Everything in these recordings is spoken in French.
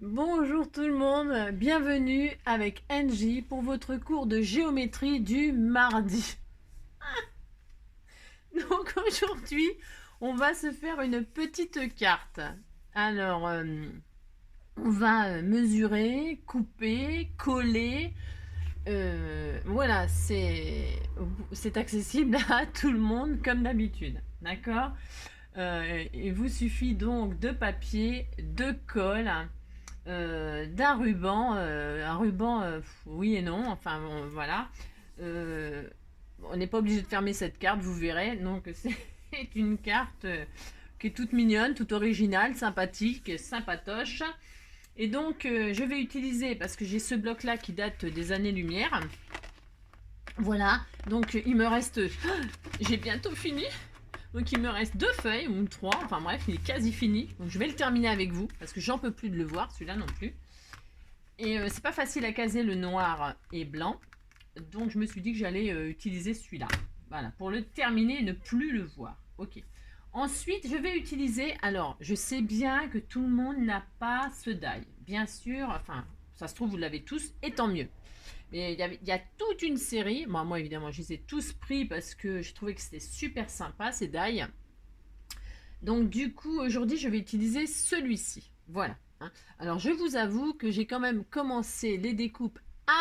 Bonjour tout le monde, bienvenue avec Angie pour votre cours de géométrie du mardi. Donc aujourd'hui, on va se faire une petite carte. Alors, on va mesurer, couper, coller. Voilà, c'est accessible à tout le monde comme d'habitude. D'accord. Il vous suffit donc de papier, de colle, d'un ruban, un ruban, oui et non, enfin bon, voilà. Euh, on n'est pas obligé de fermer cette carte, vous verrez. Donc c'est une carte qui est toute mignonne, toute originale, sympathique, sympatoche. Et donc je vais utiliser, parce que j'ai ce bloc là qui date des années-lumière. Voilà, donc il me reste, j'ai bientôt fini. Donc il me reste 2 feuilles, ou 3, enfin bref, il est quasi fini. Donc je vais le terminer avec vous, parce que j'en peux plus de le voir, celui-là non plus. Et c'est pas facile à caser le noir et blanc. Donc je me suis dit que j'allais utiliser celui-là. Voilà, pour le terminer et ne plus le voir. Ok. Ensuite, je vais utiliser. Alors, je sais bien que tout le monde n'a pas ce die. Bien sûr, enfin, ça se trouve, vous l'avez tous, et tant mieux. Mais il y a toute une série. Moi, évidemment, je les ai tous pris parce que j'ai trouvé que c'était super sympa, ces die. Donc, du coup, aujourd'hui, je vais utiliser celui-ci. Voilà. Hein. Alors, je vous avoue que j'ai quand même commencé les découpes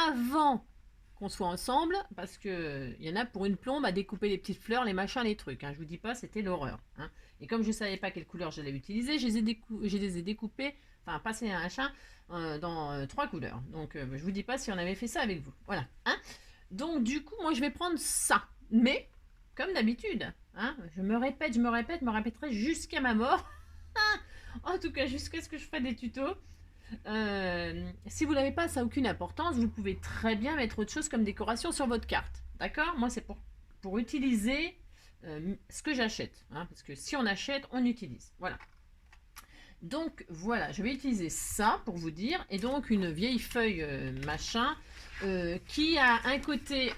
avant qu'on soit ensemble, parce que il y en a pour une plombe à découper les petites fleurs, les machins, les trucs. Hein. Je vous dis pas, c'était l'horreur. Hein. Et comme je savais pas quelle couleur j'allais utiliser, je les ai découpés, enfin passé un machin, dans 3 couleurs. Donc je vous dis pas si on avait fait ça avec vous. Voilà. Hein. Donc du coup, moi je vais prendre ça. Mais, comme d'habitude, hein, je me répéterai jusqu'à ma mort. En tout cas, jusqu'à ce que je fasse des tutos. Si vous n'avez pas, ça n'a aucune importance. Vous pouvez très bien mettre autre chose comme décoration sur votre carte. D'accord. Moi, c'est pour utiliser ce que j'achète. Hein, parce que si on achète, on utilise. Voilà. Donc voilà, je vais utiliser ça pour vous dire. Et donc une vieille feuille machin qui a un côté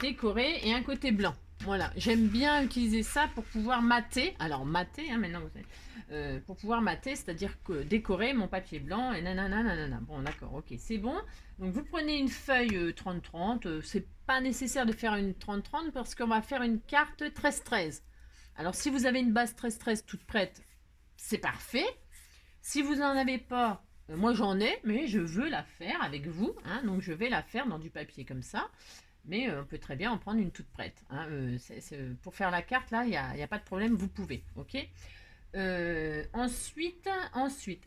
décoré et un côté blanc. Voilà, j'aime bien utiliser ça pour pouvoir mater. Alors mater, hein, maintenant vous savez, pour pouvoir mater, c'est-à-dire que décorer mon papier blanc et nanana, nanana. Bon, d'accord, ok, c'est bon. Donc vous prenez une feuille 30-30. C'est pas nécessaire de faire une 30-30 parce qu'on va faire une carte 13-13. Alors si vous avez une base 13-13 toute prête, c'est parfait. Si vous n'en avez pas, moi j'en ai, mais je veux la faire avec vous. Hein, donc je vais la faire dans du papier comme ça. Mais on peut très bien en prendre une toute prête. Hein, pour faire la carte, là, il n'y a pas de problème, vous pouvez. Ok. Ensuite,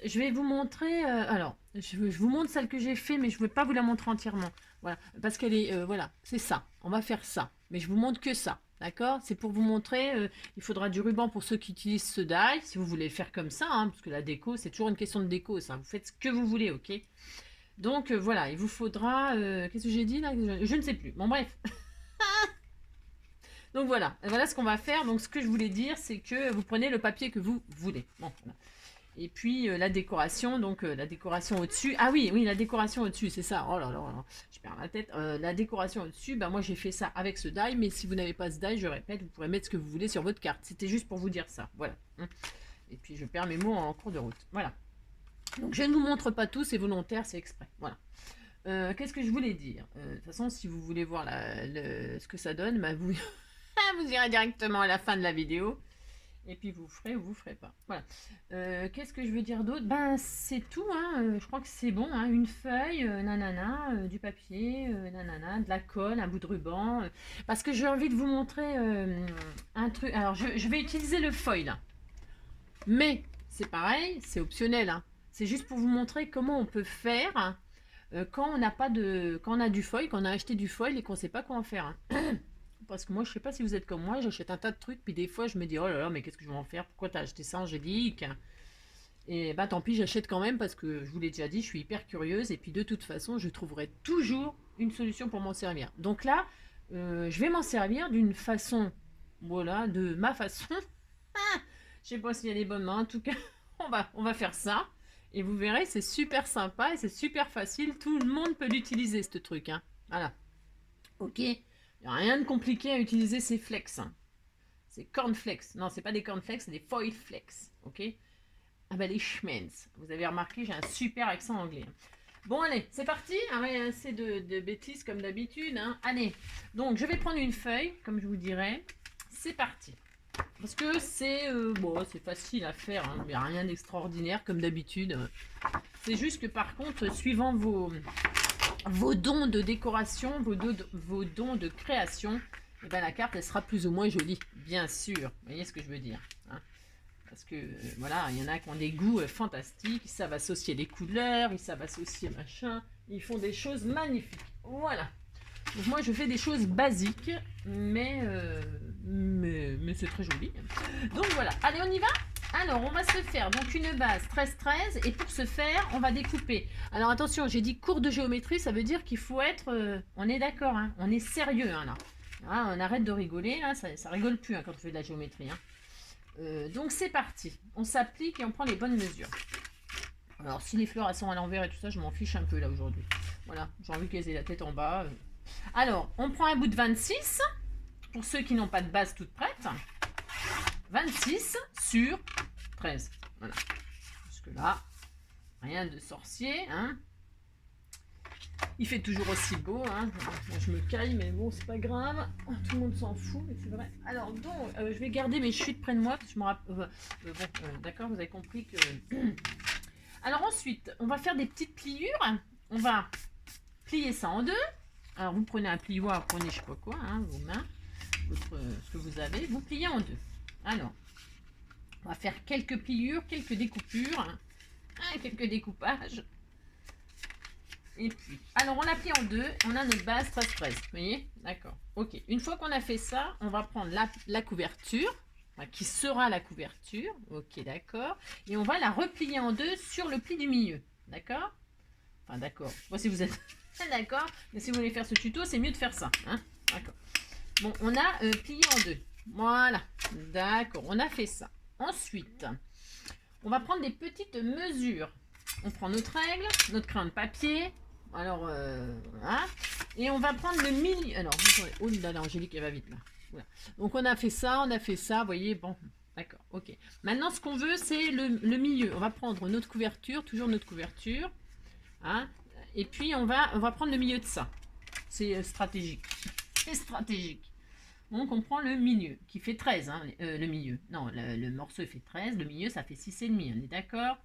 je vais vous montrer. Alors, je vous montre celle que j'ai fait, mais je ne vais pas vous la montrer entièrement. Voilà, parce qu'elle est. Voilà, c'est ça. On va faire ça. Mais je vous montre que ça. D'accord. C'est pour vous montrer. Il faudra du ruban pour ceux qui utilisent ce die, si vous voulez faire comme ça, hein, parce que la déco, c'est toujours une question de déco. Ça. Vous faites ce que vous voulez, ok. Donc voilà, il vous faudra. Qu'est-ce que j'ai dit là? Je ne sais plus. Bon, bref. Donc voilà ce qu'on va faire. Donc ce que je voulais dire, c'est que vous prenez le papier que vous voulez. Bon, voilà. Et puis la décoration, donc la décoration au-dessus. Ah oui, oui, la décoration au-dessus, c'est ça. Oh là là, là, je perds la tête. La décoration au-dessus, bah moi j'ai fait ça avec ce die, mais si vous n'avez pas ce die, je répète, vous pourrez mettre ce que vous voulez sur votre carte. C'était juste pour vous dire ça. Voilà. Et puis je perds mes mots en cours de route. Voilà. Donc je ne vous montre pas tout, c'est volontaire, c'est exprès. Voilà. Qu'est-ce que je voulais dire De toute façon, si vous voulez voir ce que ça donne, bah vous, vous irez directement à la fin de la vidéo. Et puis vous ferez ou vous ferez pas. Voilà. Qu'est-ce que je veux dire d'autre? Ben c'est tout. Hein. Je crois que c'est bon. Hein. Une feuille, nanana, du papier, nanana, de la colle, un bout de ruban. Parce que j'ai envie de vous montrer un truc. Alors je vais utiliser le foil. Mais c'est pareil, c'est optionnel. Hein. C'est juste pour vous montrer comment on peut faire quand on n'a pas de, quand on a du foil, quand on a acheté du foil et qu'on ne sait pas quoi en faire. Hein. Parce que moi, je sais pas si vous êtes comme moi, j'achète un tas de trucs, puis des fois, je me dis, oh là là, mais qu'est-ce que je vais en faire? Pourquoi t'as acheté ça, Angélique? Et bah tant pis, j'achète quand même parce que je vous l'ai déjà dit, je suis hyper curieuse et puis de toute façon, je trouverai toujours une solution pour m'en servir. Donc là, je vais m'en servir d'une façon, voilà, de ma façon. Je sais pas s'il y a des bonnes mains, en tout cas, on va faire ça. Et vous verrez, c'est super sympa et c'est super facile. Tout le monde peut l'utiliser, ce truc. Hein. Voilà. Ok. Il n'y a rien de compliqué à utiliser ces flex. Hein. C'est cornflakes. Non, c'est pas des cornflakes, c'est des foil flex. Ok. Ah bah les Schmenz. Vous avez remarqué, j'ai un super accent anglais. Bon allez, c'est parti. Ah ouais, assez de bêtises comme d'habitude. Hein. Allez, donc je vais prendre une feuille, comme je vous dirais. C'est parti. Parce que c'est bon, c'est facile à faire, hein, mais rien d'extraordinaire comme d'habitude. C'est juste que par contre, suivant vos dons de décoration, vos dons de création, et ben la carte elle sera plus ou moins jolie, bien sûr. Vous voyez ce que je veux dire, hein. Parce que voilà, il y en a qui ont des goûts fantastiques, ils savent associer les couleurs, ils savent associer machin, ils font des choses magnifiques. Voilà. Donc moi je fais des choses basiques, mais c'est très joli. Donc voilà, allez on y va. Alors on va se faire donc une base 13-13 et pour ce faire on va découper. Alors attention, j'ai dit cours de géométrie, ça veut dire qu'il faut être, on est d'accord, hein, on est sérieux hein, là. Ah, on arrête de rigoler, là, ça rigole plus hein, quand on fait de la géométrie. Hein. Donc c'est parti, on s'applique et on prend les bonnes mesures. Alors si les fleurs elles sont à l'envers et tout ça, je m'en fiche un peu là aujourd'hui. Voilà, j'ai envie qu'elles aient la tête en bas. Alors, on prend un bout de 26, pour ceux qui n'ont pas de base toute prête. 26 sur 13. Voilà. Jusque là, rien de sorcier. Hein. Il fait toujours aussi beau. Hein. Moi, je me caille, mais bon, c'est pas grave. Tout le monde s'en fout, mais c'est vrai. Alors, donc, je vais garder mes chutes près de moi. Parce que je me rappelle. D'accord, vous avez compris que. Alors, ensuite, on va faire des petites pliures. On va plier ça en deux. Alors, vous prenez un plioir, vous prenez je sais pas quoi, hein, vos mains, ce que vous avez, vous pliez en deux. Alors, on va faire quelques pliures, quelques découpures, hein, quelques découpages. Et puis, alors on la plie en deux, on a notre base 13-13, vous voyez? D'accord, ok. Une fois qu'on a fait ça, on va prendre la couverture, qui sera la couverture, ok, d'accord. Et on va la replier en deux sur le pli du milieu, d'accord? Enfin, d'accord, moi si vous êtes... D'accord, mais si vous voulez faire ce tuto, c'est mieux de faire ça. Hein, d'accord. Bon, on a plié en deux. Voilà. D'accord, on a fait ça. Ensuite, on va prendre des petites mesures. On prend notre règle, notre crayon de papier. Alors, voilà. Et on va prendre le milieu. Alors, oh là là, Angélique, elle va vite là. Voilà. Donc, on a fait ça, vous voyez, bon. D'accord, ok. Maintenant, ce qu'on veut, c'est le milieu. On va prendre notre couverture, toujours notre couverture. Hein. Et puis, on va prendre le milieu de ça. C'est stratégique. C'est stratégique. Donc, on prend le milieu, qui fait 13, hein, le milieu. Non, le morceau fait 13, le milieu, ça fait 6,5. On est d'accord?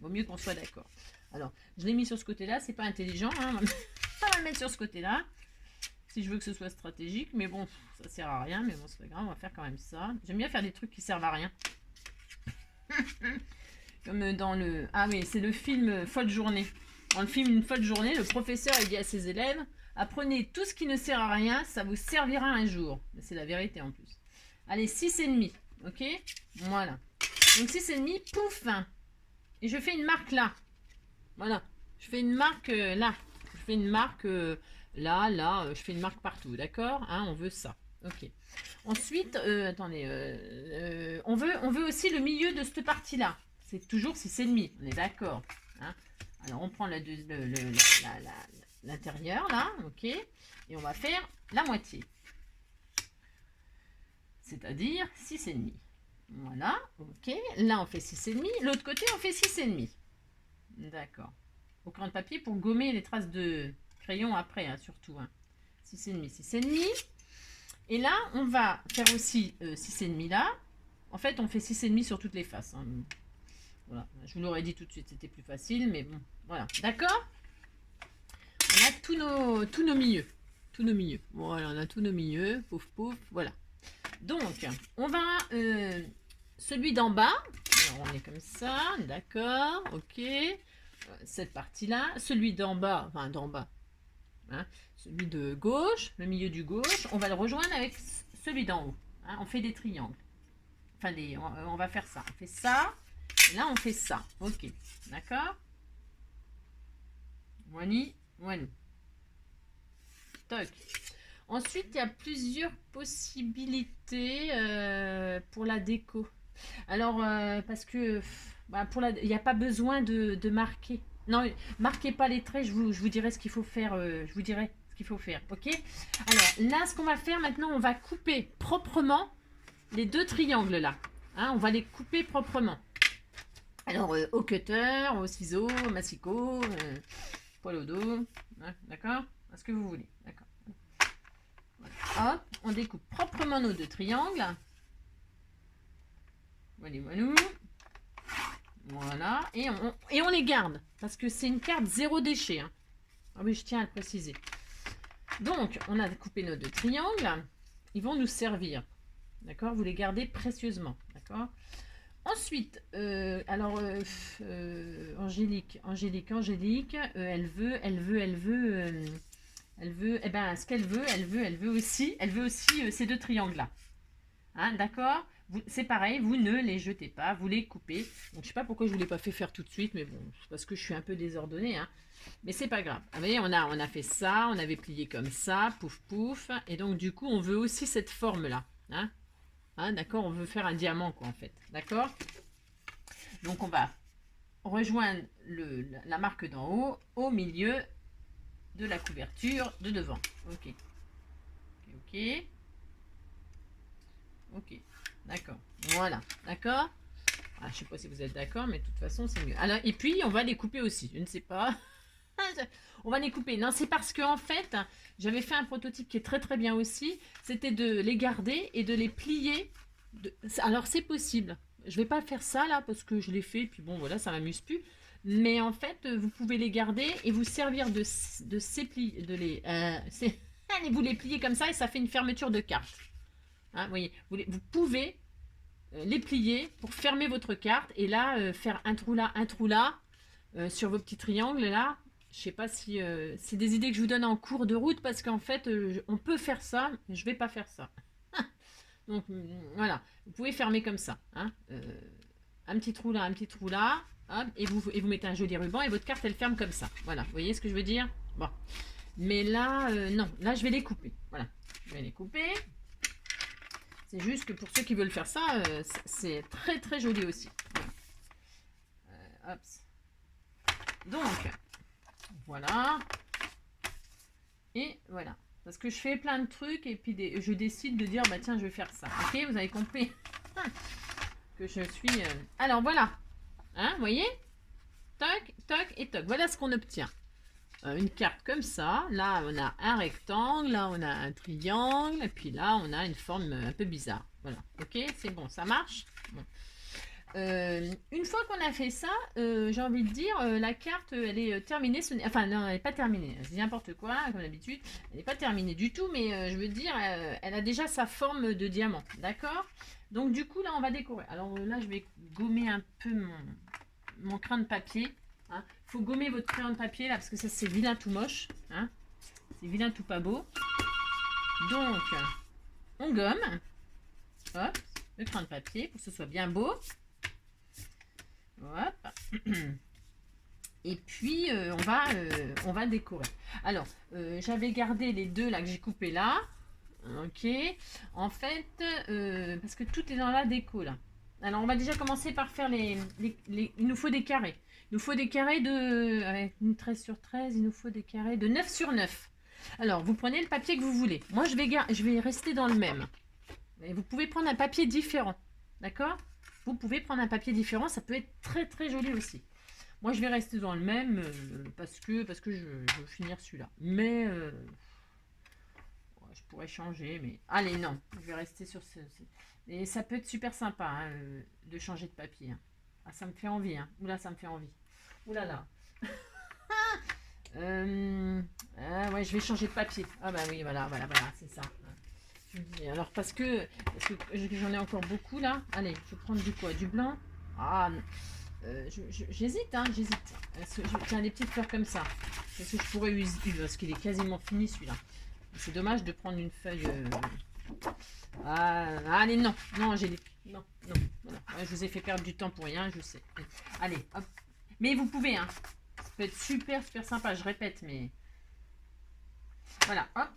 Vaut mieux qu'on soit d'accord. Alors, je l'ai mis sur ce côté-là, c'est pas intelligent. Hein, on va le mettre sur ce côté-là. Si je veux que ce soit stratégique, mais bon, ça sert à rien. Mais bon, c'est pas grave, on va faire quand même ça. J'aime bien faire des trucs qui servent à rien. Comme dans le... Ah oui, c'est le film Folle Journée. Dans le film Une folle journée, le professeur il dit à ses élèves « Apprenez tout ce qui ne sert à rien, ça vous servira un jour. » C'est la vérité en plus. Allez, 6,5. Ok. Voilà. Donc 6,5, pouf. Et je fais une marque là. Voilà. Je fais une marque là. Je fais une marque là. Je fais une marque partout. D'accord, hein, on veut ça. Ok. Ensuite, attendez. On veut aussi le milieu de cette partie-là. C'est toujours 6,5. On est d'accord. Hein. Alors, on prend l'intérieur, là, ok, et on va faire la moitié. C'est-à-dire 6,5. Voilà, ok. Là, on fait 6,5. L'autre côté, on fait 6,5. D'accord. Au crayon de papier pour gommer les traces de crayon après, hein, surtout. Hein. 6,5, 6,5. Et là, on va faire aussi 6,5 là. En fait, on fait 6,5 sur toutes les faces. Hein. Voilà, je vous l'aurais dit tout de suite, c'était plus facile, mais bon, voilà, d'accord. On a tous nos milieux, voilà, on a tous nos milieux, pouf, pouf, voilà. Donc, on va, celui d'en bas, alors on est comme ça, d'accord, ok, cette partie-là, celui d'en bas, enfin d'en bas, hein, celui de gauche, le milieu du gauche, on va le rejoindre avec celui d'en haut, hein, on fait des triangles, enfin, on va faire ça, on fait ça. Et là, on fait ça. Ok. D'accord. Voilà. Toc. Ensuite, il y a plusieurs possibilités pour la déco. Alors, parce que il n'y a pas besoin de marquer. Non, marquez pas les traits, je vous dirai ce qu'il faut faire. Je vous dirai ce qu'il faut faire. Ok. Alors, là, ce qu'on va faire maintenant, on va couper proprement les deux triangles là. Hein, on va les couper proprement. Alors, au cutter, au ciseau, au massicot, poil au dos, hein, d'accord? À ce que vous voulez, d'accord. Voilà. Hop, on découpe proprement nos deux triangles. Voilà, voilà. Voilà, et on les garde, parce que c'est une carte zéro déchet. Hein. Ah oui, je tiens à le préciser. Donc, on a coupé nos deux triangles. Ils vont nous servir. D'accord? Vous les gardez précieusement. D'accord? Ensuite, Angélique, elle veut, eh ben, ce qu'elle veut, elle veut aussi ces deux triangles-là. Hein, d'accord? C'est pareil, vous ne les jetez pas, vous les coupez. Donc, je sais pas pourquoi je ne vous l'ai pas fait faire tout de suite, mais bon, c'est parce que je suis un peu désordonnée. Hein. Mais c'est pas grave. Vous voyez, on a fait ça, on avait plié comme ça, pouf pouf. Et donc, du coup, on veut aussi cette forme-là. Hein, hein, d'accord? On veut faire un diamant, quoi, en fait. D'accord? Donc, on va rejoindre la marque d'en haut au milieu de la couverture de devant. Ok. Ok. Ok. D'accord. Voilà. D'accord? Ah, je ne sais pas si vous êtes d'accord, mais de toute façon, c'est mieux. Alors, et puis, on va les couper aussi. Je ne sais pas. On va les couper. Non, c'est parce que en fait, j'avais fait un prototype qui est très très bien aussi. C'était de les garder et de les plier. Alors, c'est possible. Je vais pas faire ça là parce que je l'ai fait. Puis bon, voilà, ça m'amuse plus. Mais en fait, vous pouvez les garder et vous servir de ces plis, vous les plier comme ça et ça fait une fermeture de carte. Hein, vous voyez, vous pouvez les plier pour fermer votre carte et là faire un trou là sur vos petits triangles là. Je sais pas si c'est des idées que je vous donne en cours de route parce qu'en fait on peut faire ça, mais je vais pas faire ça. Donc voilà, vous pouvez fermer comme ça. Hein, un petit trou là, hop, et vous mettez un joli ruban et votre carte elle ferme comme ça. Voilà, vous voyez ce que je veux dire? Bon, mais là non, là je vais les couper. Voilà, je vais les couper. C'est juste que pour ceux qui veulent faire ça, c'est très très joli aussi. Hop. Donc, voilà. Et voilà. Parce que je fais plein de trucs et puis je décide de dire, bah tiens, je vais faire ça. Ok, vous avez compris que je suis... Alors, voilà. Hein, vous voyez? Toc, toc et toc. Voilà ce qu'on obtient. Une carte comme ça. Là, on a un rectangle. Là, on a un triangle. Et puis là, on a une forme un peu bizarre. Voilà. Ok, c'est bon, ça marche. Bon. Une fois qu'on a fait ça, j'ai envie de dire, la carte, elle est terminée. Enfin, non, elle n'est pas terminée. Je dis n'importe quoi, comme d'habitude. Elle n'est pas terminée du tout, mais je veux dire, elle a déjà sa forme de diamant. D'accord? Donc, du coup, là, on va décorer. Alors là, je vais gommer un peu mon crayon de papier. Hein. Faut gommer votre crayon de papier, là, parce que ça, c'est vilain tout moche. Hein. C'est vilain tout pas beau. Donc, on gomme. Hop, le crayon de papier, pour que ce soit bien beau. Hop. Et puis on va décorer. Alors j'avais gardé les deux là que j'ai coupé là. Ok. En fait, parce que tout est dans la déco là. Alors on va déjà commencer par faire il nous faut des carrés. Il nous faut des carrés de avec une 13 sur 13, il nous faut des carrés de 9 sur 9. Alors vous prenez le papier que vous voulez. Moi je vais rester dans le même. Mais vous pouvez prendre un papier différent. D'accord? Vous pouvez prendre un papier différent, ça peut être très très joli aussi. Moi je vais rester dans le même parce que je veux finir celui-là. Mais je pourrais changer, mais allez non, je vais rester sur Et ça peut être super sympa hein, de changer de papier. Hein. Ah ça me fait envie. Hein. Oula ça me fait envie. Oula là. Ouais je vais changer de papier. Ah bah oui voilà c'est ça. Alors parce que j'en ai encore beaucoup là. Allez, je vais prendre du quoi? Du blanc. Ah, j'hésite, hein, j'hésite. Tiens, des petites fleurs comme ça. Parce que je pourrais utiliser parce qu'il est quasiment fini celui-là. C'est dommage de prendre une feuille. Allez, non, Angélique. Non. Voilà. Ouais, je vous ai fait perdre du temps pour rien, je sais. Allez, hop. Mais vous pouvez, hein. Ça peut être super sympa, je répète, mais. Voilà, hop.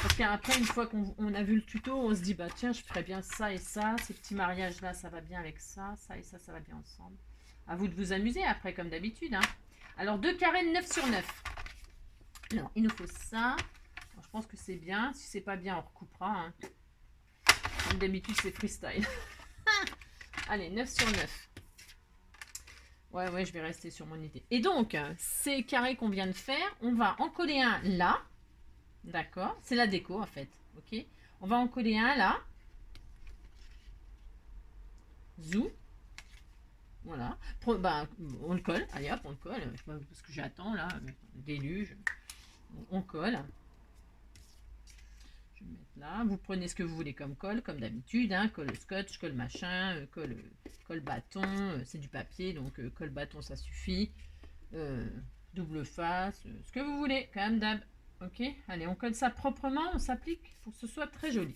Parce qu'après, une fois qu'on a vu le tuto, on se dit, bah tiens, je ferais bien ça et ça. Ces petits mariages-là, ça va bien avec ça. Ça et ça, ça va bien ensemble. À vous de vous amuser après, comme d'habitude. Hein. Alors, 2 carrés de 9 sur 9. Alors, il nous faut ça. Alors, je pense que c'est bien. Si c'est pas bien, on recoupera. Hein. Comme d'habitude, c'est freestyle. Allez, 9 sur 9. Ouais, je vais rester sur mon idée. Et donc, ces carrés qu'on vient de faire, on va en coller un là. D'accord? C'est la déco, en fait. Ok? On va en coller un là. Zou. Voilà. Bah, on le colle. Allez hop, on le colle. Je sais pas ce que j'attends là. Déluge. On colle. Je vais mettre là. Vous prenez ce que vous voulez comme colle, comme d'habitude. Hein. Colle scotch, colle machin, colle bâton. C'est du papier, donc colle bâton, ça suffit. Double face, ce que vous voulez, quand même d'hab. Ok, allez, on colle ça proprement, on s'applique pour que ce soit très joli.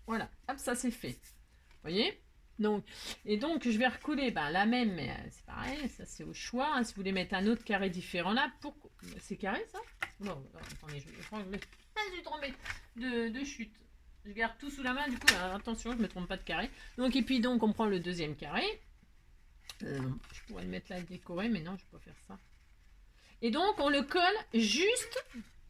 Voilà, hop, ça c'est fait. Vous voyez? Donc, et donc, je vais recoller la même, mais c'est pareil, ça c'est au choix. Hein, si vous voulez mettre un autre carré différent là, c'est carré ça? Non, attendez, je suis tombée de chute. Je garde tout sous la main, du coup, alors, attention, je ne me trompe pas de carré. Donc, et puis donc, on prend le deuxième carré. Je pourrais le mettre là décoré, mais non, je ne vais pas faire ça. Et donc, on le colle juste.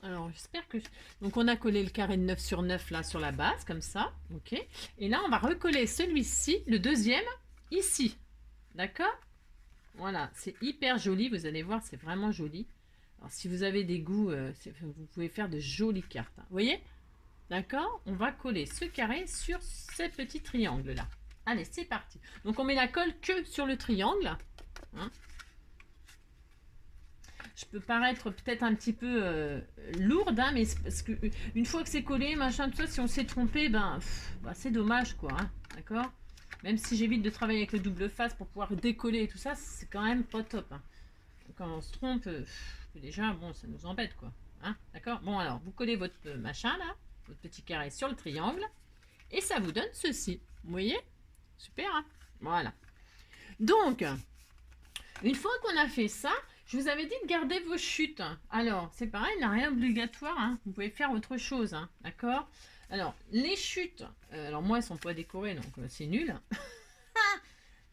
Alors, j'espère que... Donc, on a collé le carré de 9 sur 9 là sur la base, comme ça. Ok. Et là, on va recoller celui-ci, le deuxième, ici. D'accord? Voilà, c'est hyper joli. Vous allez voir, c'est vraiment joli. Alors, si vous avez des goûts, vous pouvez faire de jolies cartes. Hein. Vous voyez? D'accord? On va coller ce carré sur ces petits triangles là. Allez, c'est parti. Donc, on met la colle que sur le triangle. Hein. Je peux paraître peut-être un petit peu lourde, hein, mais parce que une fois que c'est collé, machin, tout ça, si on s'est trompé, c'est dommage, quoi. Hein, d'accord? Même si j'évite de travailler avec le double face pour pouvoir décoller et tout ça, c'est quand même pas top. Hein. Quand on se trompe, déjà, bon, ça nous embête, quoi. Hein, d'accord? Bon, alors, vous collez votre machin, là, votre petit carré sur le triangle, et ça vous donne ceci. Vous voyez? Super, hein? Voilà. Donc, une fois qu'on a fait ça, je vous avais dit de garder vos chutes. Alors, c'est pareil, il n'y a rien d'obligatoire. Hein. Vous pouvez faire autre chose. Hein. D'accord? Alors, les chutes, alors moi, elles ne sont pas décorées, donc c'est nul.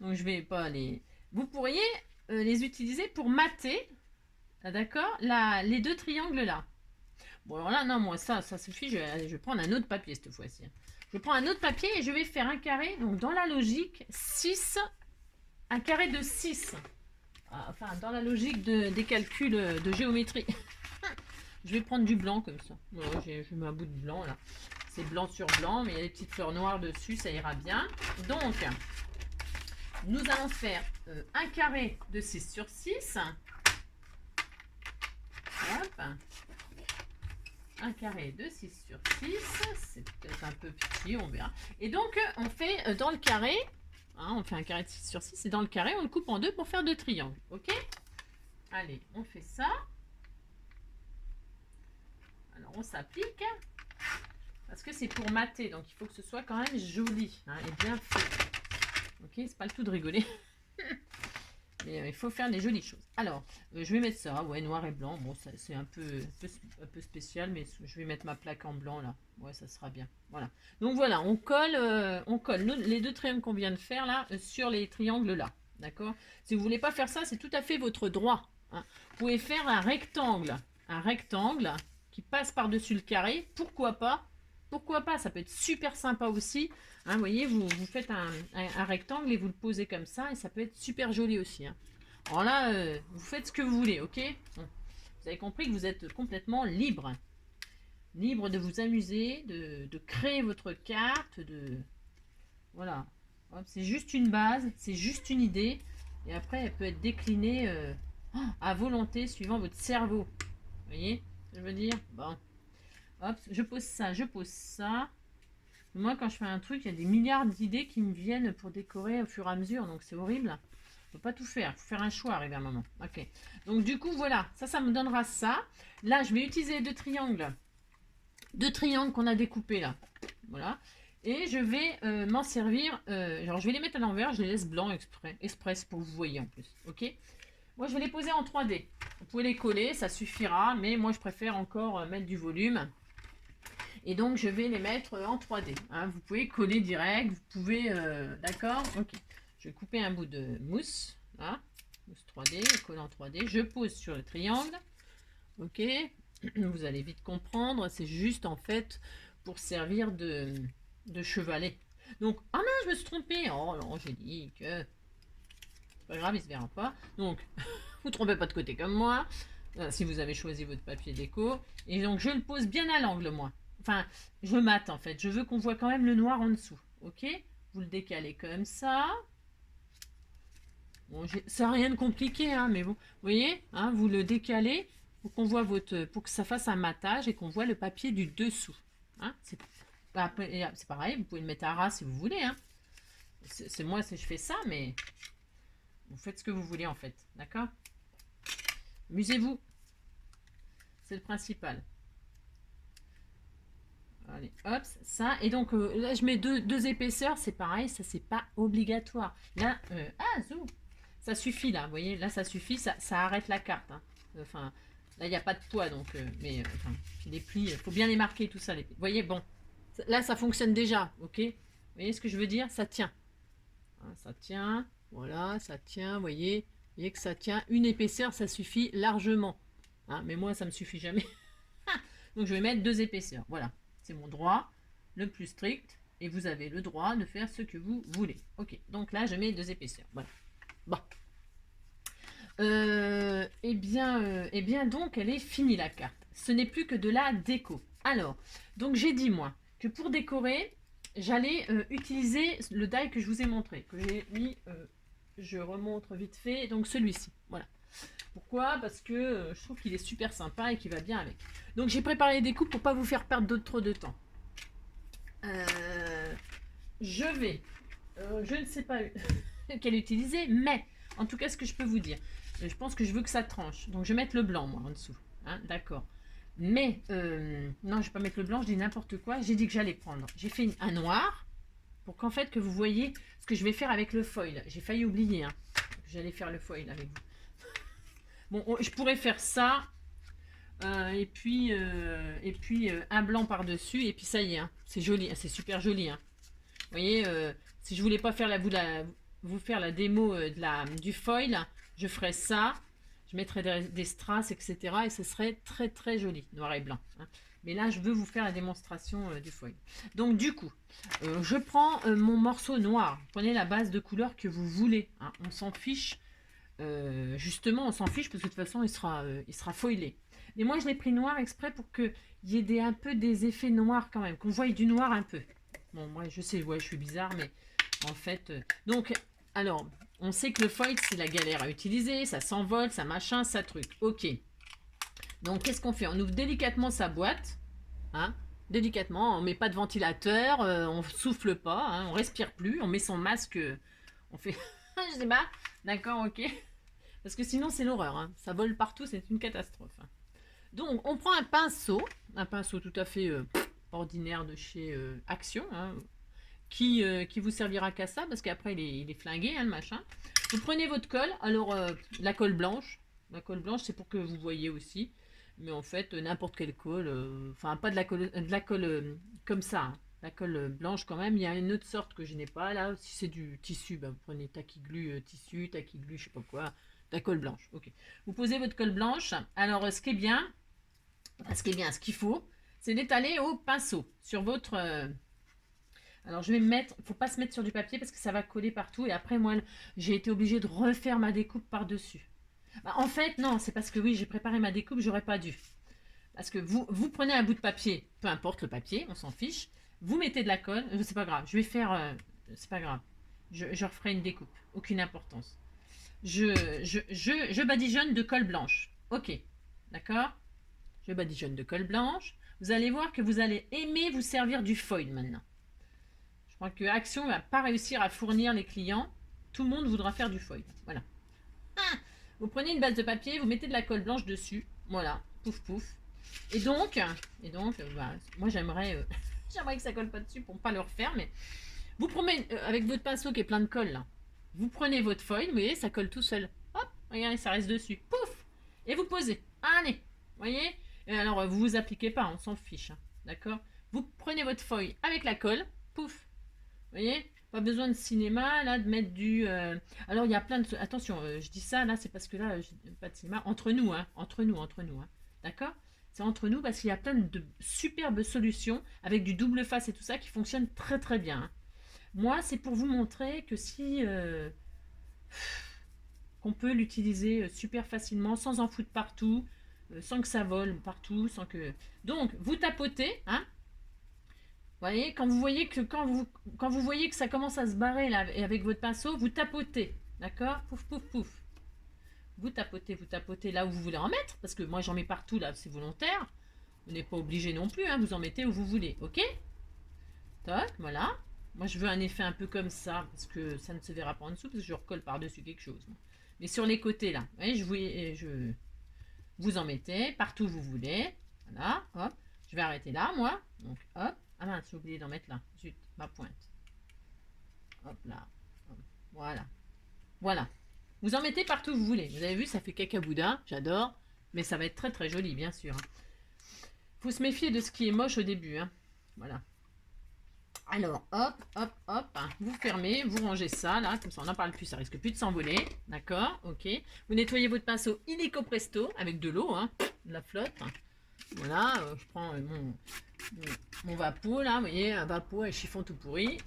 Donc, je vais pas les... Vous pourriez les utiliser pour mater, d'accord, les deux triangles là. Bon, alors là, non, moi, ça suffit. Je vais prendre un autre papier cette fois-ci. Je prends un autre papier et je vais faire un carré. Donc, dans la logique, 6, un carré de 6. Enfin, dans la logique des calculs de géométrie. Je vais prendre du blanc comme ça. Voilà, je mets un bout de blanc là. C'est blanc sur blanc, mais il y a des petites fleurs noires dessus, ça ira bien. Donc, nous allons faire un carré de 6 sur 6. Hop. Un carré de 6 sur 6. C'est peut-être un peu petit, on verra. Et donc, on fait dans le carré... Hein, on fait un carré de 6 sur 6 et dans le carré, on le coupe en deux pour faire deux triangles. Ok? Allez, on fait ça. Alors, on s'applique. Parce que c'est pour mater, donc il faut que ce soit quand même joli hein, et bien fait. Ok? C'est pas le tout de rigoler. Mais il faut faire des jolies choses. Alors, je vais mettre ça, ouais, noir et blanc. Bon, c'est un peu spécial, mais je vais mettre ma plaque en blanc là. Ouais, ça sera bien. Voilà. Donc voilà, on colle les deux triangles qu'on vient de faire là sur les triangles là. D'accord? Si vous voulez pas faire ça, c'est tout à fait votre droit. Hein. Vous pouvez faire un rectangle qui passe par-dessus le carré. Pourquoi pas? Pourquoi pas? Ça peut être super sympa aussi. Hein, vous voyez, vous faites un rectangle et vous le posez comme ça et ça peut être super joli aussi. Hein. Alors là, vous faites ce que vous voulez, ok? Bon. Vous avez compris que vous êtes complètement libre. Libre de vous amuser, de créer votre carte, Voilà. C'est juste une base, c'est juste une idée. Et après, elle peut être déclinée à volonté suivant votre cerveau. Vous voyez ce que je veux dire? Bon. Hop, je pose ça, je pose ça. Moi, quand je fais un truc, il y a des milliards d'idées qui me viennent pour décorer au fur et à mesure. Donc, c'est horrible. Il ne faut pas tout faire. Il faut faire un choix, arriver à un moment. Ok. Donc, du coup, voilà. Ça me donnera ça. Là, je vais utiliser deux triangles. Deux triangles qu'on a découpés, là. Voilà. Et je vais m'en servir. Genre, je vais les mettre à l'envers. Je les laisse blancs express pour que vous voyez en plus. Ok. Moi, je vais les poser en 3D. Vous pouvez les coller, ça suffira. Mais moi, je préfère encore mettre du volume. Et donc, je vais les mettre en 3D. Hein. Vous pouvez coller direct. Vous pouvez... D'accord? Ok. Je vais couper un bout de mousse. Là. Mousse 3D. Colle en 3D. Je pose sur le triangle. Ok. Vous allez vite comprendre. C'est juste, en fait, pour servir de chevalet. Donc, ah non, je me suis trompée. Oh non, j'ai dit que... c'est pas grave, il se verra pas. Donc, vous trompez pas de côté comme moi, si vous avez choisi votre papier déco. Et donc, je le pose bien à l'angle, moi. Enfin, je mate en fait. Je veux qu'on voit quand même le noir en dessous. Ok? Vous le décalez comme ça. Bon, ça n'a rien de compliqué, hein, mais bon, vous voyez, hein, vous le décalez pour qu'on voit pour que ça fasse un matage et qu'on voit le papier du dessous. Hein, c'est pareil, vous pouvez le mettre à ras si vous voulez. Hein. C'est moi si je fais ça, mais vous faites ce que vous voulez en fait, d'accord? Amusez-vous, c'est le principal. Allez, hop, ça. Et donc là, je mets deux épaisseurs, c'est pareil, ça c'est pas obligatoire. Là, zou, ça suffit là, vous voyez, là ça suffit, ça arrête la carte. Hein. Enfin, là il n'y a pas de poids, donc, enfin, puis les plis, il faut bien les marquer, tout ça. Vous voyez, bon, là ça fonctionne déjà, ok? Vous voyez ce que je veux dire? Ça tient. Hein, ça tient, voilà, ça tient, vous voyez que ça tient. Une épaisseur, ça suffit largement. Hein, mais moi, ça me suffit jamais. Donc je vais mettre 2 épaisseurs, voilà. C'est mon droit le plus strict et vous avez le droit de faire ce que vous voulez. Ok, donc là je mets 2 épaisseurs. Voilà. Bon. Eh bien donc elle est finie la carte. Ce n'est plus que de la déco. Alors, donc j'ai dit moi que pour décorer, j'allais utiliser le die que je vous ai montré, que j'ai mis, je remontre vite fait, donc celui-ci. Voilà. Pourquoi? Parce que je trouve qu'il est super sympa et qu'il va bien avec. Donc j'ai préparé des coupes pour pas vous faire perdre trop de temps. Je ne sais pas quelle utiliser, mais en tout cas ce que je peux vous dire, je pense que je veux que ça tranche. Donc je vais mettre le blanc moi en dessous. Hein, d'accord. Mais non, je vais pas mettre le blanc, je dis n'importe quoi. J'ai dit que j'allais prendre. J'ai fait un noir pour qu'en fait que vous voyez ce que je vais faire avec le foil. J'ai failli oublier. Hein, que j'allais faire le foil avec vous. Bon, je pourrais faire ça, et puis un blanc par-dessus, et puis ça y est, hein, c'est joli, c'est super joli. Hein. Vous voyez, si je voulais pas faire vous faire la démo du foil, je ferais ça, je mettrais des strass, etc. Et ce serait très très joli, noir et blanc. Hein. Mais là, je veux vous faire la démonstration du foil. Donc du coup, je prends mon morceau noir. Prenez la base de couleur que vous voulez. Hein, on s'en fiche. Justement, on s'en fiche parce que de toute façon, il sera foilé. Mais moi, je l'ai pris noir exprès pour qu'il y ait un peu des effets noirs quand même, qu'on voie du noir un peu. Bon, moi, je sais, ouais, je suis bizarre, mais en fait... donc, alors, on sait que le foil, c'est la galère à utiliser, ça s'envole, ça machin, ça truc. Ok. Donc, qu'est-ce qu'on fait? On ouvre délicatement sa boîte, hein, délicatement, on met pas de ventilateur, on souffle pas, hein, on respire plus, on met son masque, on fait... je sais pas, d'accord, ok. Parce que sinon, c'est l'horreur. Hein. Ça vole partout, c'est une catastrophe. Hein. Donc, on prend un pinceau tout à fait ordinaire de chez Action, hein, qui vous servira qu'à ça, parce qu'après, il est flingué, hein, le machin. Vous prenez votre colle. Alors, la colle blanche. La colle blanche, c'est pour que vous voyez aussi. Mais en fait, n'importe quelle colle. Enfin, pas de la colle comme ça. Hein. La colle blanche quand même, il y a une autre sorte que je n'ai pas là. Si c'est du tissu, bah, vous prenez Tacky Glue tissu, Tacky Glue, je sais pas quoi. La colle blanche, ok. Vous posez votre colle blanche. Alors, ce qu'il faut, c'est d'étaler au pinceau sur votre... alors, je vais me mettre... Il ne faut pas se mettre sur du papier parce que ça va coller partout. Et après, moi, j'ai été obligée de refaire ma découpe par-dessus. Bah, en fait, non, c'est parce que oui, j'ai préparé ma découpe, j'aurais pas dû. Parce que vous prenez un bout de papier, peu importe le papier, on s'en fiche. Vous mettez de la colle, c'est pas grave. Je vais faire... c'est pas grave. Je referai une découpe. Aucune importance. Je badigeonne de colle blanche. Ok, d'accord? Je badigeonne de colle blanche. Vous allez voir que vous allez aimer vous servir du foil maintenant. Je crois que Action ne va pas réussir à fournir les clients. Tout le monde voudra faire du foil. Voilà. Ah, vous prenez une base de papier, vous mettez de la colle blanche dessus. Voilà, pouf pouf. Et donc bah, moi j'aimerais que ça colle pas dessus pour ne pas le refaire, mais vous prenez avec votre pinceau qui est plein de colle là. Vous prenez votre foil, vous voyez, ça colle tout seul. Hop, regardez, ça reste dessus. Pouf! Et vous posez. Allez, vous voyez? Et alors, vous vous appliquez pas, on s'en fiche. Hein, d'accord? Vous prenez votre foil avec la colle. Pouf! Vous voyez? Pas besoin de cinéma, là, de mettre du... Alors, il y a plein de... Attention, je dis ça, là, c'est parce que là, j'ai pas de cinéma. Entre nous, hein. Entre nous. Hein, d'accord? C'est entre nous parce qu'il y a plein de superbes solutions avec du double face et tout ça qui fonctionnent très très bien. Hein. Moi, c'est pour vous montrer que si... qu'on peut l'utiliser super facilement, sans en foutre partout, sans que ça vole partout, sans que... Donc, vous tapotez, hein. Vous voyez, quand vous voyez que quand vous voyez que ça commence à se barrer là, et avec votre pinceau, vous tapotez, d'accord? Pouf, pouf, pouf. Vous tapotez là où vous voulez en mettre, parce que moi j'en mets partout là, c'est volontaire. Vous n'êtes pas obligé non plus, hein, vous en mettez où vous voulez, ok? Toc, voilà. Moi je veux un effet un peu comme ça, parce que ça ne se verra pas en dessous, parce que je recolle par-dessus quelque chose. Mais sur les côtés là, vous voyez, vous en mettez partout où vous voulez. Voilà, hop. Je vais arrêter là, moi. Donc, hop. Ah mince, j'ai oublié d'en mettre là. Zut, ma pointe. Hop là. Hop. Voilà. Voilà. Vous en mettez partout où vous voulez. Vous avez vu, ça fait cacaboudin. J'adore. Mais ça va être très très joli, bien sûr. Faut se méfier de ce qui est moche au début. Hein. Voilà. Alors, hop, hop, hop. Vous fermez, vous rangez ça, là. Comme ça, on n'en parle plus. Ça risque plus de s'envoler. D'accord, ok. Vous nettoyez votre pinceau illico presto avec de l'eau, hein, de la flotte. Voilà, je prends mon vapeau, là. Vous voyez, un vapeau, un chiffon tout pourri.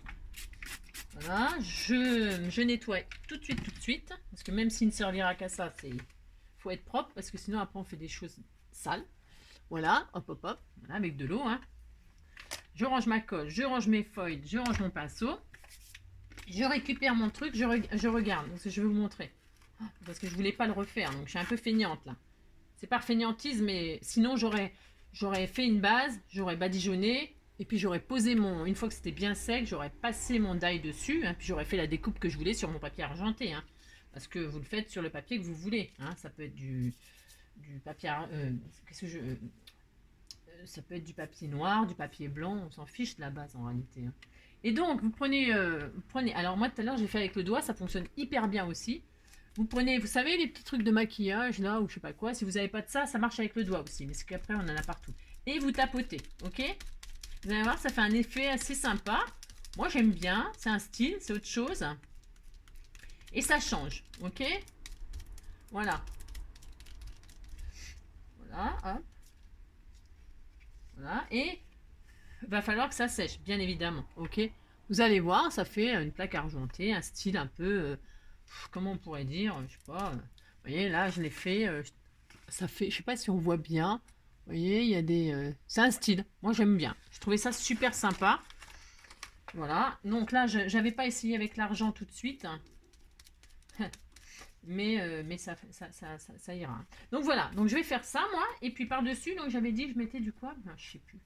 Voilà, je nettoie tout de suite. Parce que même s'il ne servira qu'à ça, il faut être propre. Parce que sinon, après, on fait des choses sales. Voilà, hop, hop, hop. Voilà, avec de l'eau, hein. Je range ma colle, je range mes feuilles, je range mon pinceau. Je récupère mon truc, je regarde. Parce que je vais vous montrer. Parce que je voulais pas le refaire. Donc, je suis un peu feignante, là. C'est par feignantise, mais sinon, j'aurais fait une base, j'aurais badigeonné. Et puis j'aurais posé une fois que c'était bien sec, j'aurais passé mon die dessus, hein, puis j'aurais fait la découpe que je voulais sur mon papier argenté, hein, parce que vous le faites sur le papier que vous voulez, hein, ça peut être du papier, ça peut être du papier noir, du papier blanc, on s'en fiche de la base en réalité. Hein. Et donc vous prenez, alors moi tout à l'heure j'ai fait avec le doigt, ça fonctionne hyper bien aussi. Vous prenez, vous savez les petits trucs de maquillage là ou je sais pas quoi, si vous n'avez pas de ça, ça marche avec le doigt aussi, mais c'est qu'après on en a partout. Et vous tapotez, ok? Vous allez voir, ça fait un effet assez sympa. Moi, j'aime bien. C'est un style, c'est autre chose. Et ça change, ok? Voilà. Voilà, hop. Voilà, et il va falloir que ça sèche, bien évidemment, ok? Vous allez voir, ça fait une plaque argentée, un style un peu... comment on pourrait dire? Je sais pas. Vous voyez, là, je l'ai fait... ça fait... Je sais pas si on voit bien. Vous voyez, il y a des... c'est un style. Moi, j'aime bien. Je trouvais ça super sympa. Voilà. Donc là, je n'avais pas essayé avec l'argent tout de suite. mais ça ira. Donc voilà. Donc je vais faire ça, moi. Et puis par-dessus, donc j'avais dit que je mettais du quoi? Non, je sais plus.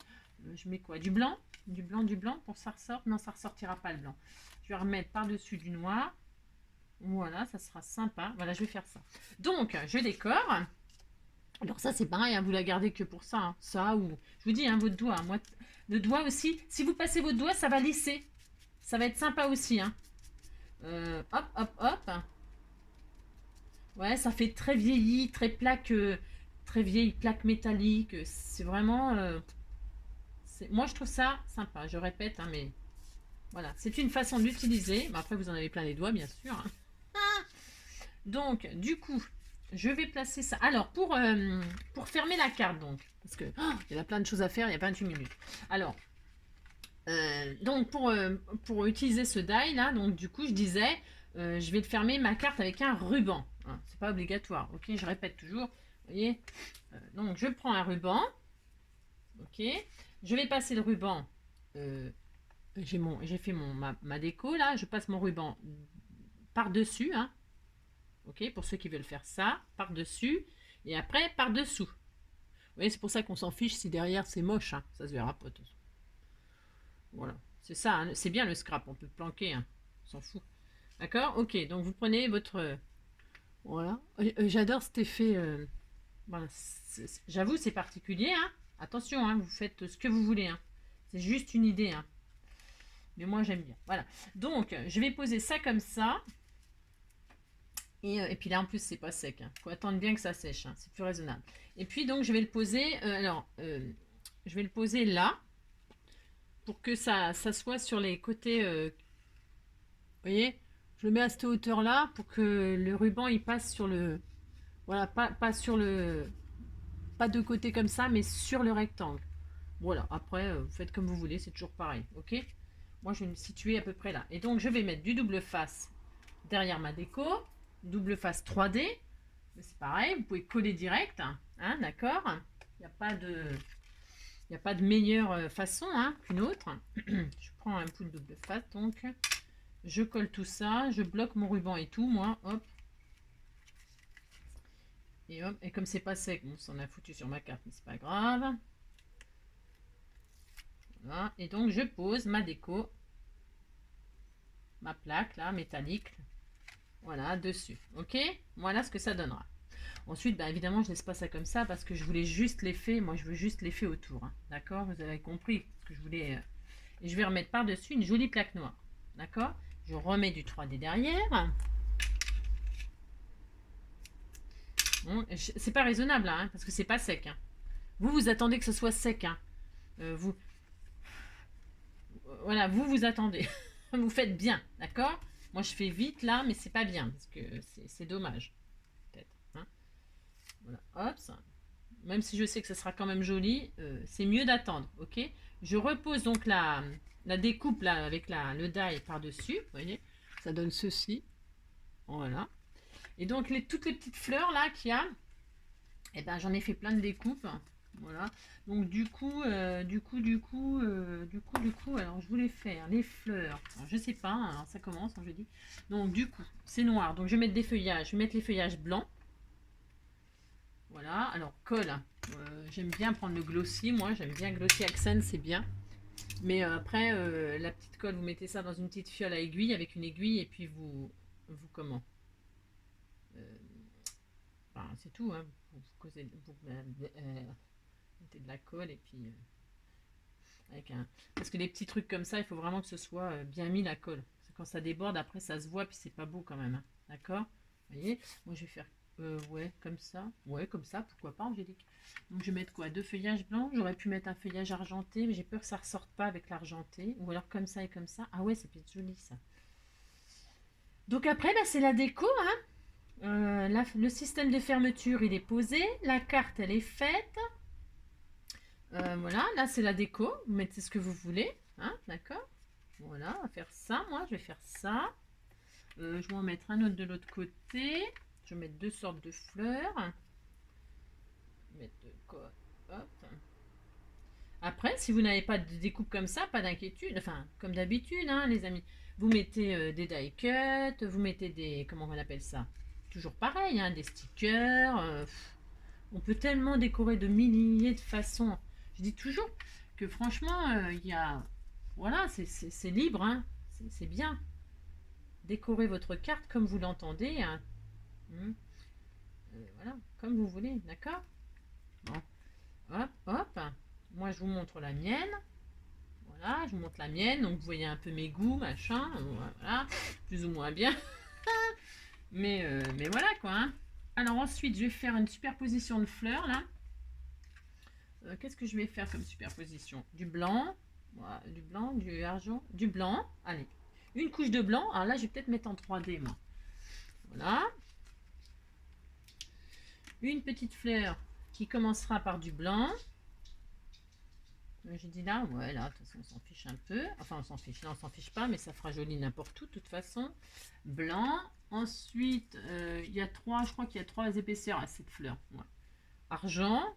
Je mets quoi? Du blanc? Du blanc pour que ça ressorte? Non, ça ressortira pas le blanc. Je vais remettre par-dessus du noir. Voilà, ça sera sympa. Voilà, je vais faire ça. Donc, je décore. Alors ça c'est pareil, hein, vous la gardez que pour ça, hein, ça ou je vous dis hein, votre doigt, hein, moi le doigt aussi, si vous passez votre doigt ça va lisser, ça va être sympa aussi, hein. Hop hop hop, ouais ça fait très vieilli, très plaque, très vieille plaque métallique, c'est vraiment, moi je trouve ça sympa, je répète, hein, mais voilà, c'est une façon d'utiliser, mais après vous en avez plein les doigts bien sûr, hein. Donc du coup je vais placer ça. Alors, pour fermer la carte, donc, parce que il y a plein de choses à faire, il y a 28 minutes. Alors, donc, pour utiliser ce die, là, donc, du coup, je disais, je vais fermer ma carte avec un ruban. Hein, c'est pas obligatoire, ok? Je répète toujours, vous voyez? Donc, je prends un ruban, ok? Je vais passer le ruban, j'ai fait ma déco, là, je passe mon ruban par-dessus, hein? Ok, pour ceux qui veulent faire ça, par-dessus, et après par-dessous. Vous voyez, c'est pour ça qu'on s'en fiche si derrière c'est moche, hein. Ça se verra pas. Voilà, c'est ça, hein. C'est bien le scrap, on peut planquer, hein. On s'en fout. D'accord. Ok, donc vous prenez votre... voilà, j'adore cet effet... voilà. J'avoue, c'est particulier, hein. Attention, hein, vous faites ce que vous voulez, hein. C'est juste une idée, hein. Mais moi, j'aime bien. Voilà, donc je vais poser ça comme ça. Et puis là, en plus, c'est pas sec. Il faut attendre bien que ça sèche. Hein. C'est plus raisonnable. Et puis, donc, je vais le poser... je vais le poser là. Pour que ça soit sur les côtés... vous voyez? Je le mets à cette hauteur-là. Pour que le ruban, il passe sur le... Voilà, pas sur le... Pas de côté comme ça, mais sur le rectangle. Voilà. Après, vous faites comme vous voulez. C'est toujours pareil. Ok? Moi, je vais me situer à peu près là. Et donc, je vais mettre du double face derrière ma déco. double face 3D. C'est pareil, vous pouvez coller direct, hein, d'accord. Il n'y a pas de... Il n'y a pas de meilleure façon hein, qu'une autre. Je prends un bout de double face, donc je colle tout ça, je bloque mon ruban et tout, moi, hop. Et hop, et comme c'est pas sec, bon, ça en a foutu sur ma carte, mais c'est pas grave. Voilà, et donc je pose ma déco, ma plaque là, métallique, voilà, dessus, ok. Voilà ce que ça donnera. Ensuite, bah, évidemment, je laisse pas ça comme ça parce que je voulais juste l'effet. Moi, je veux juste l'effet autour. Hein. D'accord. Vous avez compris ce que je voulais. Et je vais remettre par-dessus une jolie plaque noire. D'accord. Je remets du 3D derrière. Bon, c'est pas raisonnable hein, parce que c'est pas sec. Hein. Vous attendez que ce soit sec. Hein. Voilà, vous attendez. Vous faites bien. D'accord. Moi, je fais vite là, mais c'est pas bien parce que c'est dommage. Peut-être. Hein. Voilà. Hop. Ça. Même si je sais que ce sera quand même joli, c'est mieux d'attendre, ok. Je repose donc la découpe là avec le die par-dessus, vous voyez, ça donne ceci, voilà. Et donc toutes les petites fleurs là qu'il y a, eh ben j'en ai fait plein de découpes, voilà. Donc du coup, alors je voulais faire les fleurs, alors, je sais pas, alors ça commence, hein, je dis. Donc du coup, c'est noir, donc je vais mettre des feuillages, je vais mettre les feuillages blancs. Voilà, alors colle, j'aime bien prendre le glossy, moi j'aime bien glossy accent, c'est bien. Mais après, la petite colle, vous mettez ça dans une petite fiole à aiguille, avec une aiguille, et puis comment enfin, c'est tout, hein. Vous mettez de la colle, et puis avec un... Parce que les petits trucs comme ça, il faut vraiment que ce soit bien mis la colle. Parce que quand ça déborde, après ça se voit, puis c'est pas beau quand même, hein. D'accord. Vous voyez, moi je vais faire ouais, comme ça. Ouais, comme ça, pourquoi pas, Angélique. Donc je vais mettre quoi? Deux feuillages blancs. J'aurais pu mettre un feuillage argenté, mais j'ai peur que ça ressorte pas avec l'argenté. Ou alors comme ça et comme ça. Ah ouais, ça peut être joli ça. Donc après, bah, c'est la déco, hein. Le système de fermeture, il est posé. La carte, elle est faite. Voilà, là c'est la déco. Vous mettez ce que vous voulez, hein, d'accord. Voilà, on va faire ça. Moi, je vais faire ça. Je vais en mettre un autre de l'autre côté. Je vais mettre deux sortes de fleurs. Mettre hop. Après, si vous n'avez pas de découpe comme ça, pas d'inquiétude. Enfin, comme d'habitude, hein, les amis. Vous mettez des die cuts, vous mettez des... Comment on appelle ça? Toujours pareil, hein, des stickers. On peut tellement décorer de milliers de façons. Je dis toujours que franchement, il y a... Voilà, c'est libre, hein. C'est bien. Décorez votre carte comme vous l'entendez. Hein. Voilà, comme vous voulez, d'accord. Bon. Hop, hop. Moi, je vous montre la mienne. Voilà, je vous montre la mienne. Donc, vous voyez un peu mes goûts, machin. Voilà, plus ou moins bien. mais voilà, quoi. Hein. Alors, ensuite, je vais faire une superposition de fleurs, là. Qu'est-ce que je vais faire comme superposition? Du blanc. Voilà, du blanc, du argent, du blanc. Allez, une couche de blanc. Alors là, je vais peut-être mettre en 3D, moi. Voilà. Une petite fleur qui commencera par du blanc. J'ai dit là, ouais, là, de toute façon, on s'en fiche un peu. Enfin, on s'en fiche, là, on s'en fiche pas, mais ça fera joli n'importe où, de toute façon. Blanc. Ensuite, il y a trois, je crois qu'il y a trois épaisseurs à cette fleur. Ouais. Argent.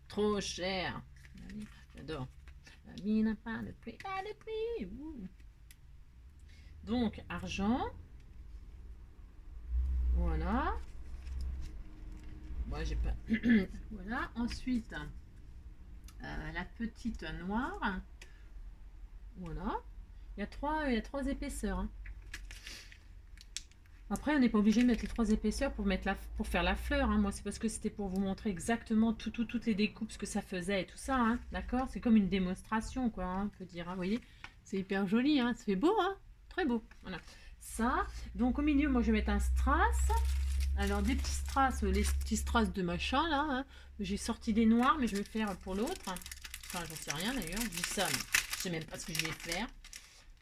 Trop cher. J'adore. La vie n'a pas de prix, pas de prix. Ouh. Donc, argent. Voilà. Moi, j'ai pas. Voilà. Ensuite, la petite noire. Voilà. Il y a trois épaisseurs. Hein. Après, on n'est pas obligé de mettre les trois épaisseurs pour faire la fleur. Hein. Moi, c'est parce que c'était pour vous montrer exactement toutes les découpes, ce que ça faisait et tout ça. Hein. D'accord. C'est comme une démonstration, quoi. Hein, on peut dire. Hein. Vous voyez, c'est hyper joli. Hein. Ça fait beau. Hein. Très beau. Voilà. Ça. Donc, au milieu, moi, je vais mettre un strass. Alors, des petits strass, les petits strass de machin, là. Hein. J'ai sorti des noirs, mais je vais faire pour l'autre. Enfin, j'en sais rien, d'ailleurs. Je dis ça, mais je sais même pas ce que je vais faire.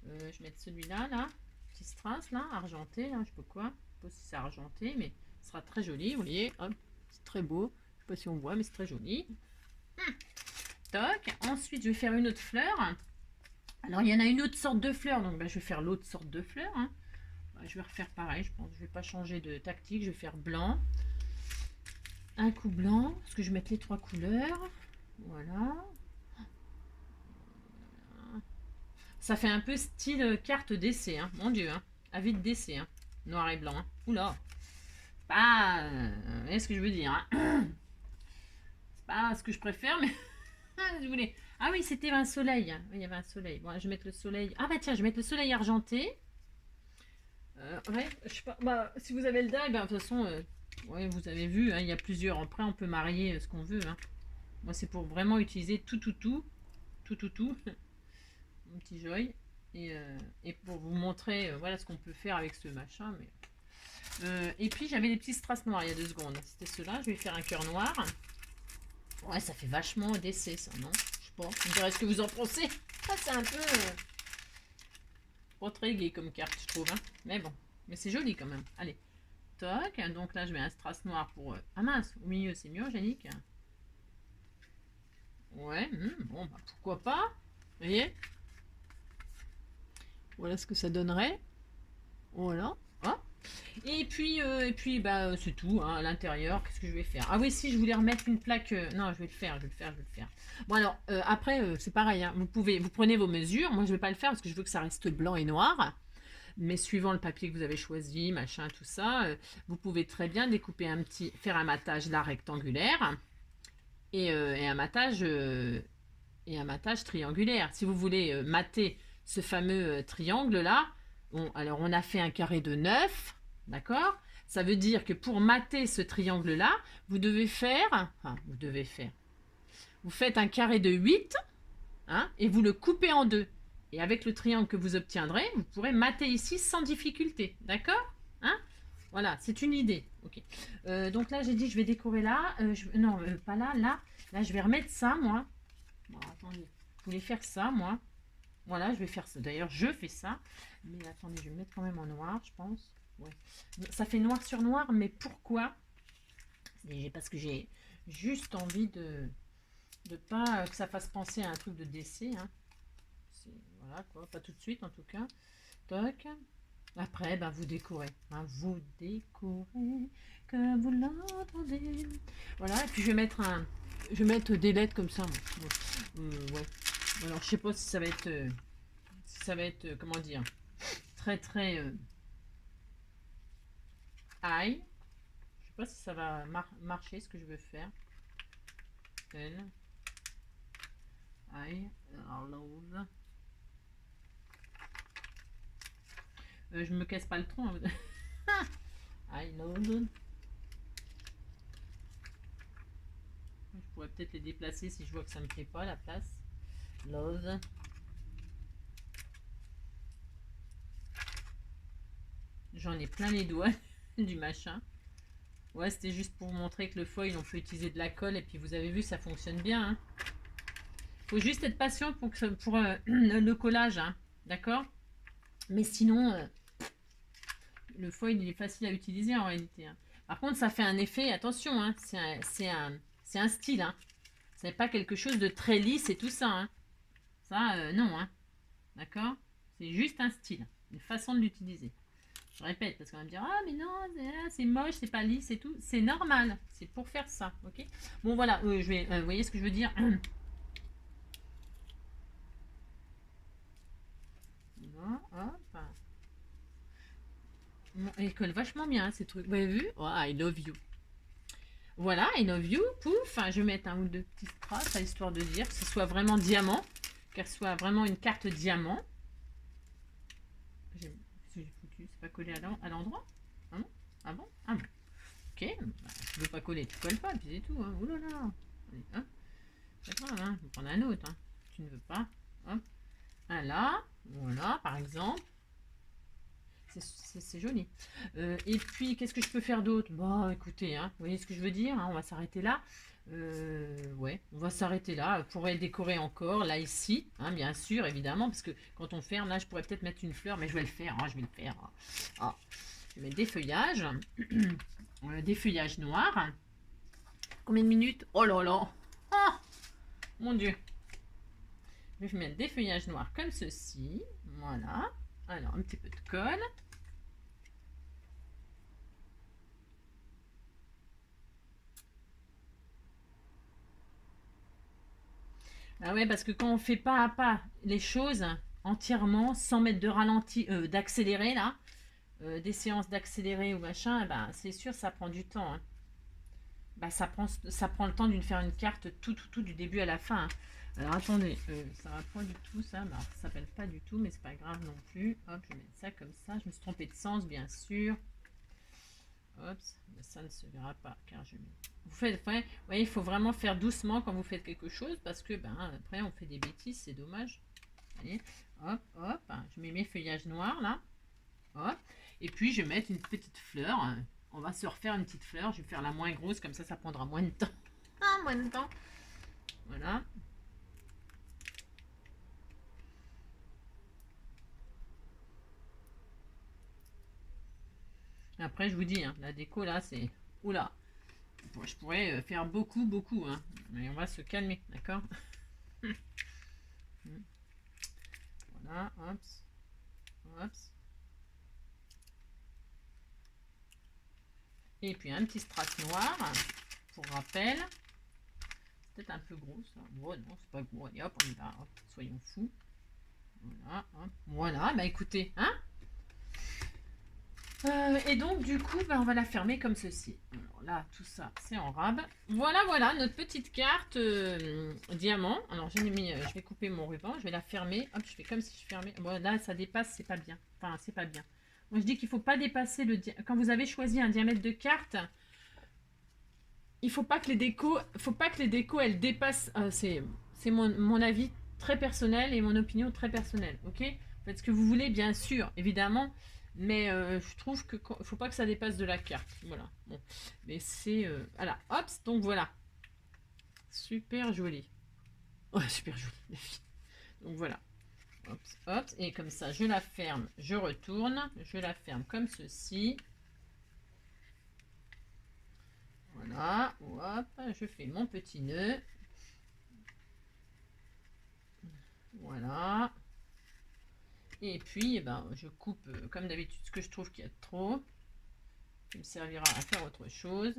Je vais mettre celui-là, là. Petit strass, là, argenté, là. Je sais pas quoi. Je sais pas si c'est argenté, mais ce sera très joli, vous voyez. Hop, c'est très beau. Je sais pas si on voit, mais c'est très joli. Toc. Ensuite, je vais faire une autre fleur. Alors, il y en a une autre sorte de fleur, donc je vais faire l'autre sorte de fleur. Hein. je vais refaire pareil, je pense. Je vais pas changer de tactique, je vais faire blanc. Un coup blanc, parce que je vais mettre les 3 couleurs. Voilà. Ça fait un peu style carte d'essai, hein. Mon Dieu, hein. Avis de décès, hein. Noir et blanc, hein. Oula. Pas... vous voyez ce que je veux dire, hein. C'est pas ce que je préfère, mais... je voulais... Ah oui, c'était un soleil. Oui, il y avait un soleil. Bon, je vais mettre le soleil... Ah bah tiens, je vais mettre le soleil argenté. Ouais, je sais pas... Bah, si vous avez le die, ben, de toute façon... ouais, vous avez vu, hein, il y a plusieurs. Après, on peut marier ce qu'on veut, hein. Moi, c'est pour vraiment utiliser tout. Mon petit joy. Et pour vous montrer, voilà ce qu'on peut faire avec ce machin. Mais... et puis, j'avais des petits strass noirs il y a 2 secondes. C'était ceux-là. Je vais faire un cœur noir. Ouais, ça fait vachement d'essai, ça, non? Je sais pas. Vous me direz ce que vous en pensez. Ah, c'est un peu... pas très gai comme carte, je trouve. Hein. Mais bon. Mais c'est joli quand même. Allez. Toc. Donc là, je mets un strass noir pour... Ah mince, au milieu, c'est mieux, Yannick. Ouais, bon, bah, pourquoi pas. Vous voyez? Voilà ce que ça donnerait. Voilà. Ah. Et puis bah, c'est tout, hein, à l'intérieur. Qu'est-ce que je vais faire? Ah oui, si, je voulais remettre une plaque. Non, je vais le faire. Bon, alors, après, c'est pareil. Hein, vous prenez vos mesures. Moi, je vais pas le faire parce que je veux que ça reste blanc et noir. Mais suivant le papier que vous avez choisi, machin, tout ça, vous pouvez très bien découper faire un matage là rectangulaire et un matage triangulaire. Si vous voulez mater ce fameux triangle là, bon, alors on a fait un carré de 9, d'accord? Ça veut dire que pour mater ce triangle là, vous faites un carré de 8, hein, et vous le coupez en deux. Et avec le triangle que vous obtiendrez, vous pourrez mater ici sans difficulté. D'accord, hein? Voilà, c'est une idée. Ok. Donc là, j'ai dit, je vais décorer là. Non, pas là, là. Là, je vais remettre ça, moi. Bon, attendez. Je voulais faire ça, moi. Voilà, je vais faire ça. D'ailleurs, je fais ça. Mais attendez, je vais le mettre quand même en noir, je pense. Ouais. Ça fait noir sur noir, mais pourquoi? Parce que j'ai juste envie de pas que ça fasse penser à un truc de décès. Hein. Voilà quoi, pas tout de suite en tout cas. Toc. Après, ben, vous décorez. Hein, vous décorez que vous l'entendez. Voilà, et puis je vais mettre des lettres comme ça. Ouais. Alors, je sais pas si ça va être, comment dire, très très high. Je sais pas si ça va marcher ce que je veux faire. L. I love. Je me casse pas le tronc. Hein. I love. Je pourrais peut-être les déplacer si je vois que ça me plaît pas la place. Love. J'en ai plein les doigts du machin. Ouais, c'était juste pour vous montrer que le foil, on peut utiliser de la colle et puis vous avez vu, ça fonctionne bien. Hein. Faut juste être patient pour le collage, hein. D'accord? Mais sinon, le foil, il est facile à utiliser en réalité. Hein. Par contre, ça fait un effet, attention, hein, c'est un style. Hein. C'est pas quelque chose de très lisse et tout ça. Hein. Ça, non. Hein. D'accord? C'est juste un style, une façon de l'utiliser. Je répète, parce qu'on va me dire, ah mais non, c'est moche, c'est pas lisse et tout. C'est normal, c'est pour faire ça, ok? Bon voilà, je vais, vous voyez ce que je veux dire? Non, hop. Bon, elle colle vachement bien, ces trucs. Vous avez vu? Oh, I love you. Voilà, I love you. Pouf, je vais mettre un ou deux petits strass, histoire de dire que ce soit vraiment diamant, qu'elle soit vraiment une carte diamant. C'est pas collé à l'endroit? Ah bon? Ah bon? Ah bon. Ok, bah, tu veux pas coller, tu colles pas, puis c'est tout. Hein. Ouh là là. Allez, hop. C'est pas grave, hein. Je vais prendre un autre. Hein. Tu ne veux pas. Hop. Un là. Voilà, par exemple. C'est joli. Et puis, qu'est-ce que je peux faire d'autre? Bah, écoutez, hein, vous voyez ce que je veux dire? Hein, on va s'arrêter là. Ouais, on va s'arrêter là. On pourrait décorer encore, là, ici, hein, bien sûr, évidemment, parce que quand on ferme, là, je pourrais peut-être mettre une fleur, mais je vais le faire. Hein, je vais le faire. Ah, je vais mettre des feuillages. Des feuillages noirs. Combien de minutes? Oh là là! Ah, mon Dieu! Je vais mettre des feuillages noirs comme ceci. Voilà. Alors, un petit peu de colle. Ah ouais, parce que quand on fait pas à pas les choses entièrement, sans mettre de ralenti, d'accélérer là, des séances d'accéléré ou machin, eh ben, c'est sûr, ça prend du temps, hein. Bah, ça prend le temps d'une faire une carte tout du début à la fin, hein. Alors attendez, ça va pas du tout ça, bah, ça s'appelle pas du tout, mais c'est pas grave non plus. Hop, je vais mettre ça comme ça. Je me suis trompée de sens, bien sûr. Hop, ça ne se verra pas car je mets. Vous faites, ouais, vous voyez, il faut vraiment faire doucement quand vous faites quelque chose parce que ben après on fait des bêtises, c'est dommage. Voyez, hop, hop, hein, je mets mes feuillages noirs là, hop, et puis je vais mettre une petite fleur. On va se refaire une petite fleur. Je vais faire la moins grosse comme ça prendra moins de temps. Ah, moins de temps. Voilà. Après, je vous dis, hein, la déco là, c'est. Oula! Je pourrais faire beaucoup, hein. Mais on va se calmer, d'accord? Voilà, hop, hop. Et puis un petit strass noir, pour rappel. C'est peut-être un peu gros ça. Bon, non, c'est pas gros. Allez, hop, on y va. Hop, soyons fous. Voilà, hop. Voilà, bah écoutez, hein? Et donc du coup, bah, on va la fermer comme ceci. Alors là, tout ça, c'est en rab. Voilà, notre petite carte diamant. Alors je vais couper mon ruban, je vais la fermer. Hop, je fais comme si je fermais. Bon, là, ça dépasse, c'est pas bien. Enfin, c'est pas bien. Moi, je dis qu'il faut pas dépasser le quand vous avez choisi un diamètre de carte. Il faut pas que les décos, elles dépassent. C'est mon avis très personnel et mon opinion très personnelle. Ok, faites ce que vous voulez, bien sûr, évidemment. Mais je trouve que faut pas que ça dépasse de la carte. Voilà. Bon. Mais c'est. Voilà. Hop, donc voilà. Super joli. Ouais, super joli. Donc voilà. Hop, hop. Et comme ça, je la ferme. Je retourne. Je la ferme comme ceci. Voilà. Hop. Je fais mon petit nœud. Voilà. Et puis, eh ben, je coupe comme d'habitude ce que je trouve qu'il y a de trop. Ça me servira à faire autre chose.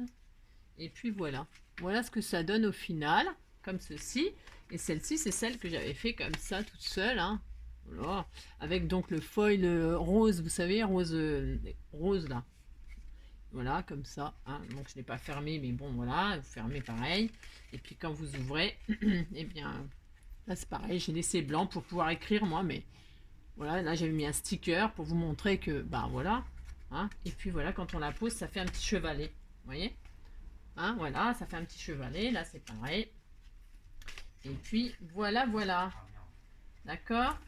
Et puis voilà. Voilà ce que ça donne au final, comme ceci. Et celle-ci, c'est celle que j'avais fait comme ça, toute seule, hein. Voilà. Avec donc le foil rose, vous savez, rose là. Voilà, comme ça, hein. Donc je n'ai pas fermé, mais bon, voilà, vous fermez pareil. Et puis quand vous ouvrez, eh bien, là c'est pareil, j'ai laissé blanc pour pouvoir écrire moi, mais voilà, là j'avais mis un sticker pour vous montrer que, bah voilà, hein. Et puis voilà, quand on la pose, ça fait un petit chevalet, vous voyez, hein, voilà, ça fait un petit chevalet, là c'est pareil. Et puis voilà, d'accord,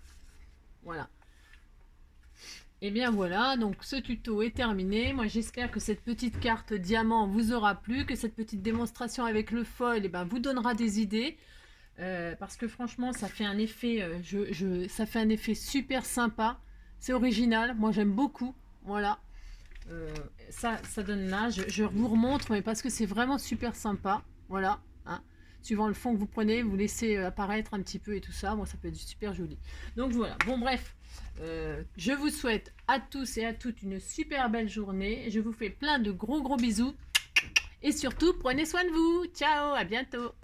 voilà. Et bien voilà, donc ce tuto est terminé. Moi j'espère que cette petite carte diamant vous aura plu, que cette petite démonstration avec le foil eh ben, vous donnera des idées. Parce que franchement ça fait un effet ça fait un effet super sympa, c'est original, moi j'aime beaucoup. Voilà, ça donne là, je vous remontre, mais parce que c'est vraiment super sympa. Voilà, hein. Suivant le fond que vous prenez, vous laissez apparaître un petit peu et tout ça, bon ça peut être super joli. Donc voilà, bon bref, je vous souhaite à tous et à toutes une super belle journée, je vous fais plein de gros bisous et surtout prenez soin de vous. Ciao, à bientôt.